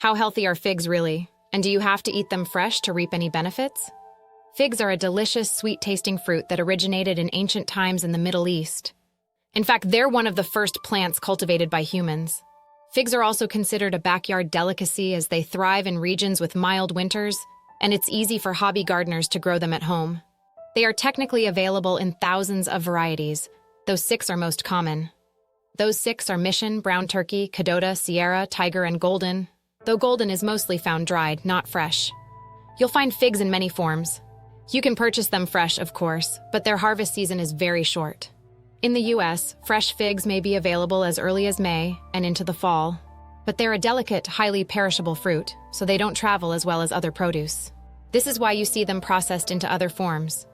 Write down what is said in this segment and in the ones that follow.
How healthy are figs really? And do you have to eat them fresh to reap any benefits? Figs are a delicious, sweet-tasting fruit that originated in ancient times in the Middle East. In fact, they're one of the first plants cultivated by humans. Figs are also considered a backyard delicacy as they thrive in regions with mild winters, and it's easy for hobby gardeners to grow them at home. They are technically available in thousands of varieties, though 6 are most common. Those 6 are Mission, Brown Turkey, Cadota, Sierra, Tiger, and Golden, though Golden is mostly found dried, not fresh. You'll find figs in many forms. You can purchase them fresh, of course, but their harvest season is very short. In the US, fresh figs may be available as early as May and into the fall, but they're a delicate, highly perishable fruit, so they don't travel as well as other produce. This is why you see them processed into other forms.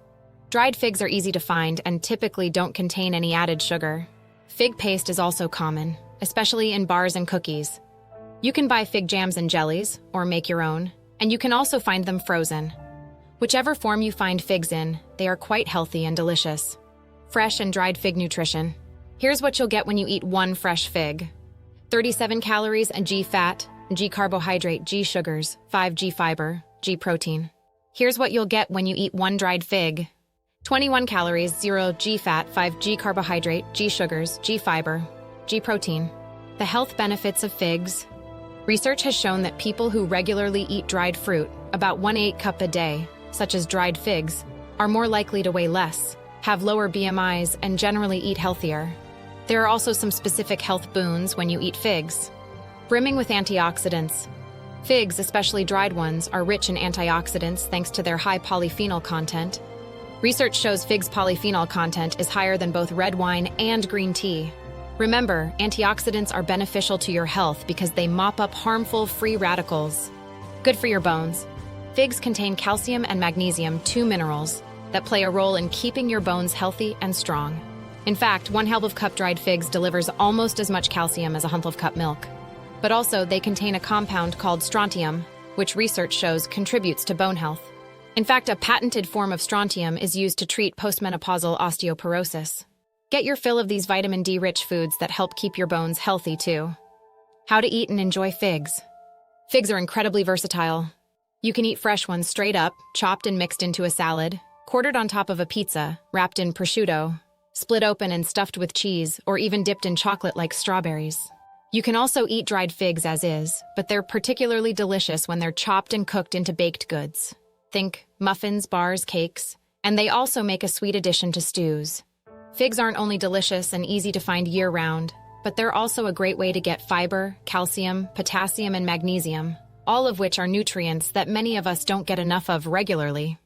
Dried figs are easy to find and typically don't contain any added sugar. Fig paste is also common, especially in bars and cookies. You can buy fig jams and jellies, or make your own, and you can also find them frozen. Whichever form you find figs in, they are quite healthy and delicious. Fresh and dried fig nutrition. Here's what you'll get when you eat one fresh fig. 37 calories and G fat, G carbohydrate, G sugars, 5 G fiber, G protein. Here's what you'll get when you eat one dried fig. 21 calories, 0 G fat, 5 G carbohydrate, G sugars, G fiber, G protein. The health benefits of figs. Research has shown that people who regularly eat dried fruit, about 1/8 cup a day, such as dried figs, are more likely to weigh less, have lower BMIs, and generally eat healthier. There are also some specific health boons when you eat figs. Brimming with antioxidants. Figs, especially dried ones, are rich in antioxidants thanks to their high polyphenol content. Research shows figs' polyphenol content is higher than both red wine and green tea. Remember, antioxidants are beneficial to your health because they mop up harmful free radicals. Good for your bones. Figs contain calcium and magnesium, 2 minerals, that play a role in keeping your bones healthy and strong. In fact, 1/2 of cup dried figs delivers almost as much calcium as 1/2 of cup milk. But also, they contain a compound called strontium, which research shows contributes to bone health. In fact, a patented form of strontium is used to treat postmenopausal osteoporosis. Get your fill of these vitamin D-rich foods that help keep your bones healthy, too. How to eat and enjoy figs. Figs are incredibly versatile. You can eat fresh ones straight up, chopped and mixed into a salad, quartered on top of a pizza, wrapped in prosciutto, split open and stuffed with cheese, or even dipped in chocolate like strawberries. You can also eat dried figs as is, but they're particularly delicious when they're chopped and cooked into baked goods. Think muffins, bars, cakes, and they also make a sweet addition to stews. Figs aren't only delicious and easy to find year-round, but they're also a great way to get fiber, calcium, potassium, and magnesium, all of which are nutrients that many of us don't get enough of regularly.